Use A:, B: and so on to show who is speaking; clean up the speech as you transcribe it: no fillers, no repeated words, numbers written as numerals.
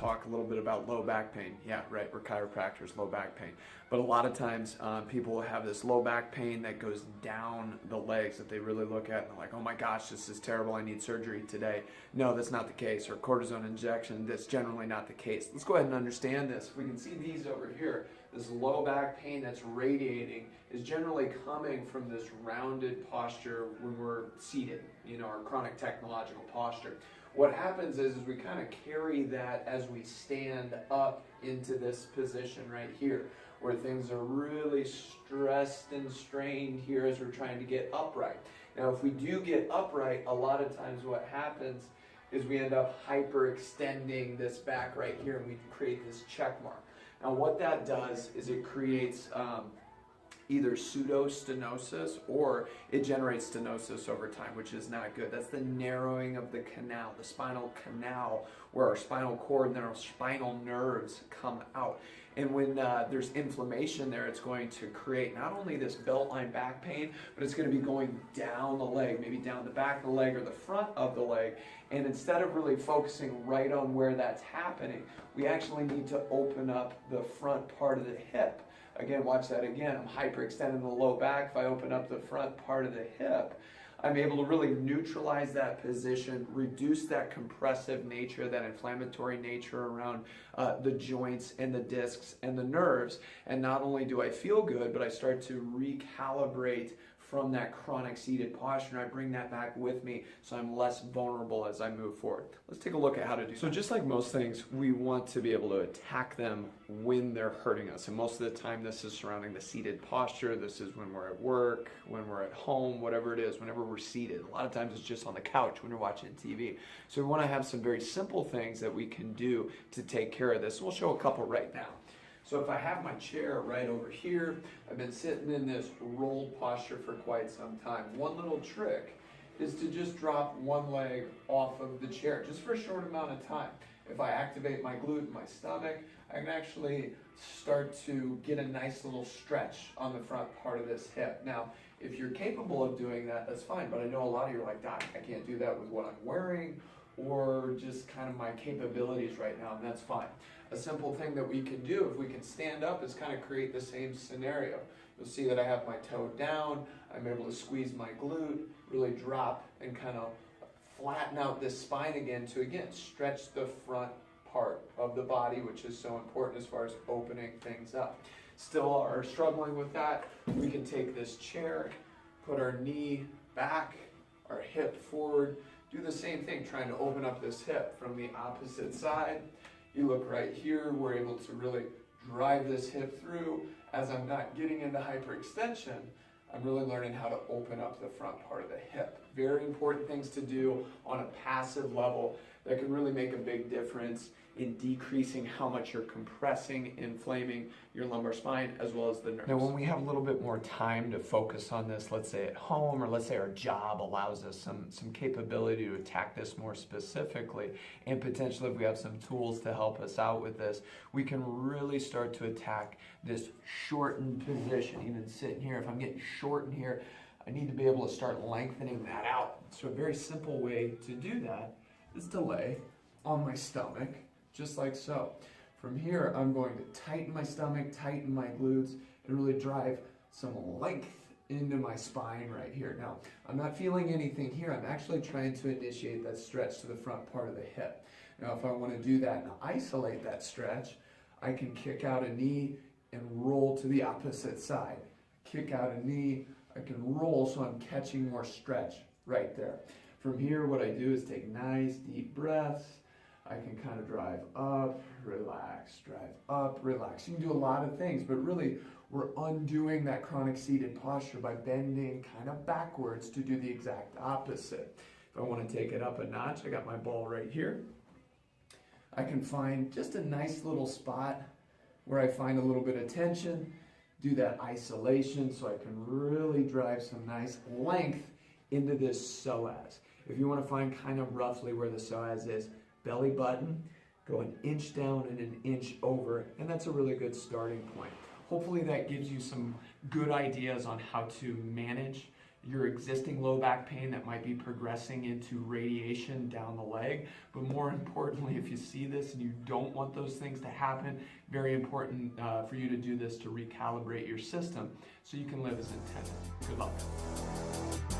A: talk a little bit about low back pain. Yeah, right, we're chiropractors, low back pain. But a lot of times people will have this low back pain that goes down the legs that they really look at and they're like, oh my gosh, this is terrible, I need surgery today. No, that's not the case. Or cortisone injection, that's generally not the case. Let's go ahead and understand this. We can see these over here. This low back pain that's radiating is generally coming from this rounded posture when we're seated, our chronic technological posture. What happens is we kind of carry that as we stand up into this position right here, where things are really stressed and strained here as we're trying to get upright. Now, if we do get upright, a lot of times what happens is we end up hyperextending this back right here and we create this check mark. Now, what that does is it creates either pseudostenosis or it generates stenosis over time, which is not good. That's the narrowing of the canal, the spinal canal, where our spinal cord and our spinal nerves come out. And when there's inflammation there, it's going to create not only this belt line back pain, but it's going to be going down the leg, maybe down the back of the leg or the front of the leg. And instead of really focusing right on where that's happening, we actually need to open up the front part of the hip. Again, watch that again. I'm hyperextending the low back. If I open up the front part of the hip, I'm able to really neutralize that position, reduce that compressive nature, that inflammatory nature around the joints and the discs and the nerves. And not only do I feel good, but I start to recalibrate from that chronic seated posture. I bring that back with me so I'm less vulnerable as I move forward. Let's take a look at how to do that. So just like most things, we want to be able to attack them when they're hurting us. And most of the time this is surrounding the seated posture. This is when we're at work, when we're at home, whatever it is, whenever we're seated. A lot of times it's just on the couch when you're watching TV. So we want to have some very simple things that we can do to take care of this. We'll show a couple right now. So if I have my chair right over here, I've been sitting in this rolled posture for quite some time. One little trick is to just drop one leg off of the chair, just for a short amount of time. If I activate my glute and my stomach, I can actually start to get a nice little stretch on the front part of this hip. Now, if you're capable of doing that, that's fine, but I know a lot of you are like, Doc, I can't do that with what I'm wearing or just kind of my capabilities right now, and that's fine. A simple thing that we can do if we can stand up is kind of create the same scenario. You'll see that I have my toe down, I'm able to squeeze my glute, really drop and kind of flatten out this spine again to, again, stretch the front part of the body, which is so important as far as opening things up. Still are struggling with that, we can take this chair, put our knee back, our hip forward, do the same thing, trying to open up this hip from the opposite side. You look right here, we're able to really drive this hip through. As I'm not getting into hyperextension, I'm really learning how to open up the front part of the hip. Very important things to do on a passive level that can really make a big difference in decreasing how much you're compressing, inflaming your lumbar spine as well as the nerves. Now, when we have a little bit more time to focus on this, let's say at home, or let's say our job allows us some capability to attack this more specifically, and potentially if we have some tools to help us out with this, we can really start to attack this shortened position. Even sitting here, if I'm getting short in here, I need to be able to start lengthening that out. So a very simple way to do that is to lay on my stomach, just like so. From here, I'm going to tighten my stomach, tighten my glutes, and really drive some length into my spine right here. Now, I'm not feeling anything here. I'm actually trying to initiate that stretch to the front part of the hip. Now, if I want to do that and isolate that stretch, I can kick out a knee and roll to the opposite side. Kick out a knee, I can roll so I'm catching more stretch right there. From here, what I do is take nice deep breaths. I can kind of drive up, relax, drive up, relax. You can do a lot of things, but really we're undoing that chronic seated posture by bending kind of backwards to do the exact opposite. If I want to take it up a notch, I got my ball right here. I can find just a nice little spot where I find a little bit of tension, do that isolation so I can really drive some nice length into this psoas. If you want to find kind of roughly where the psoas is, belly button, go an inch down and an inch over, and that's a really good starting point. Hopefully that gives you some good ideas on how to manage your existing low back pain that might be progressing into radiation down the leg. But more importantly, if you see this and you don't want those things to happen, very important for you to do this to recalibrate your system so you can live as intended. Good luck.